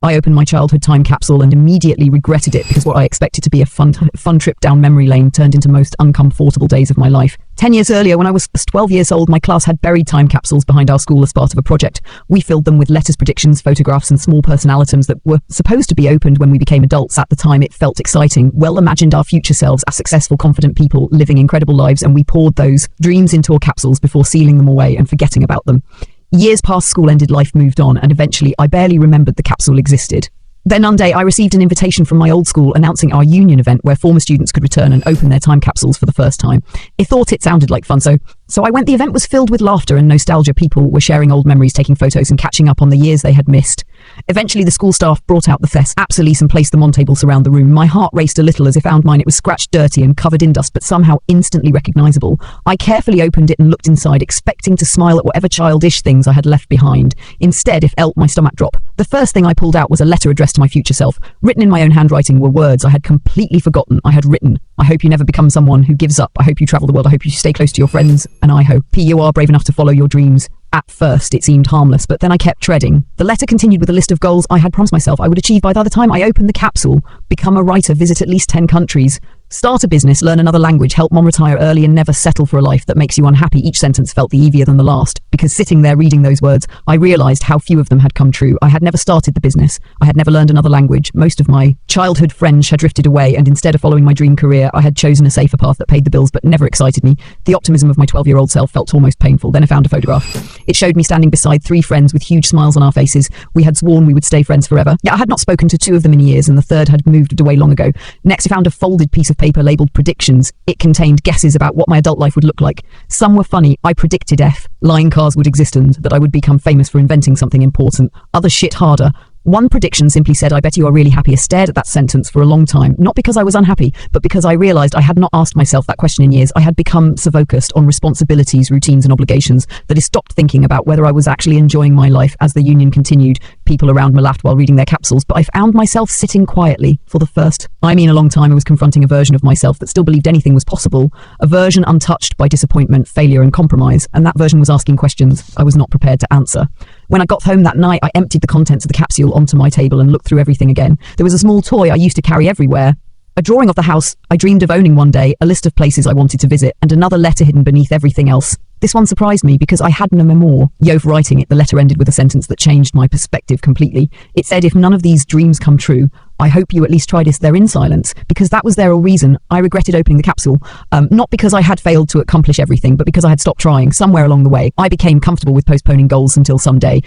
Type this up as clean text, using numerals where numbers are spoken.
I opened my childhood time capsule and immediately regretted it because what I expected to be a fun trip down memory lane turned into most uncomfortable days of my life. 10 years earlier, when I was 12 years old, my class had buried time capsules behind our school as part of a project. We filled them with letters, predictions, photographs, and small personalitums that were supposed to be opened when we became adults. At the time, it felt exciting. Well, imagined our future selves as successful, confident people living incredible lives, and we poured those dreams into our capsules before sealing them away and forgetting about them. Years past, school ended, life moved on, and eventually I barely remembered the capsule existed. Then one day I received an invitation from my old school announcing our union event where former students could return and open their time capsules for the first time. I thought it sounded like fun, so I went. The event was filled with laughter and nostalgia. People were sharing old memories, taking photos and catching up on the years they had missed. Eventually the school staff brought out the Thess Apsalise and placed them on tables around the room. My heart raced a little as I found mine. It was scratched, dirty and covered in dust, but somehow instantly recognizable. I carefully opened it and looked inside, expecting to smile at whatever childish things I had left behind. Instead, I felt my stomach drop. The first thing I pulled out was a letter addressed to my future self. Written in my own handwriting were words I had completely forgotten. I had written, "I hope you never become someone who gives up. I hope you travel the world. I hope you stay close to your friends. And I hope you are brave enough to follow your dreams." At first, it seemed harmless, but then I kept treading. The letter continued with a list of goals I had promised myself I would achieve by the time I opened the capsule: become a writer, visit at least 10 countries, start a business, learn another language, help mom retire early, and never settle for a life that makes you unhappy. Each sentence felt easier than the last, because sitting there reading those words, I realized how few of them had come true. I had never started the business. I had never learned another language. Most of my childhood friends had drifted away, and instead of following my dream career, I had chosen a safer path that paid the bills but never excited me. The optimism of my 12-year-old self felt almost painful. Then I found a photograph. It showed me standing beside 3 friends with huge smiles on our faces. We had sworn we would stay friends forever. Yet I had not spoken to 2 of them in years, and the third had moved away long ago. Next, I found a folded piece of paper labeled predictions. It contained guesses about what my adult life would look like. Some were funny. I predicted lying cars would exist and that I would become famous for inventing something important. Others shit harder. One prediction simply said, "I bet you are really happy." I stared at that sentence for a long time, not because I was unhappy, but because I realized I had not asked myself that question in years. I had become so focused on responsibilities, routines, and obligations that I stopped thinking about whether I was actually enjoying my life. As the union continued, people around me laughed while reading their capsules, but I found myself sitting quietly for the first time in a long time. I was confronting a version of myself that still believed anything was possible, a version untouched by disappointment, failure, and compromise, and that version was asking questions I was not prepared to answer. When I got home that night, I emptied the contents of the capsule onto my table and looked through everything again. There was a small toy I used to carry everywhere, a drawing of the house I dreamed of owning one day, a list of places I wanted to visit, and another letter hidden beneath everything else. This one surprised me because I had no memoir. Writing it, the letter ended with a sentence that changed my perspective completely. It said, "If none of these dreams come true, I hope you at least try this." They're in silence, because that was their reason I regretted opening the capsule. Not because I had failed to accomplish everything, but because I had stopped trying. Somewhere along the way, I became comfortable with postponing goals until someday.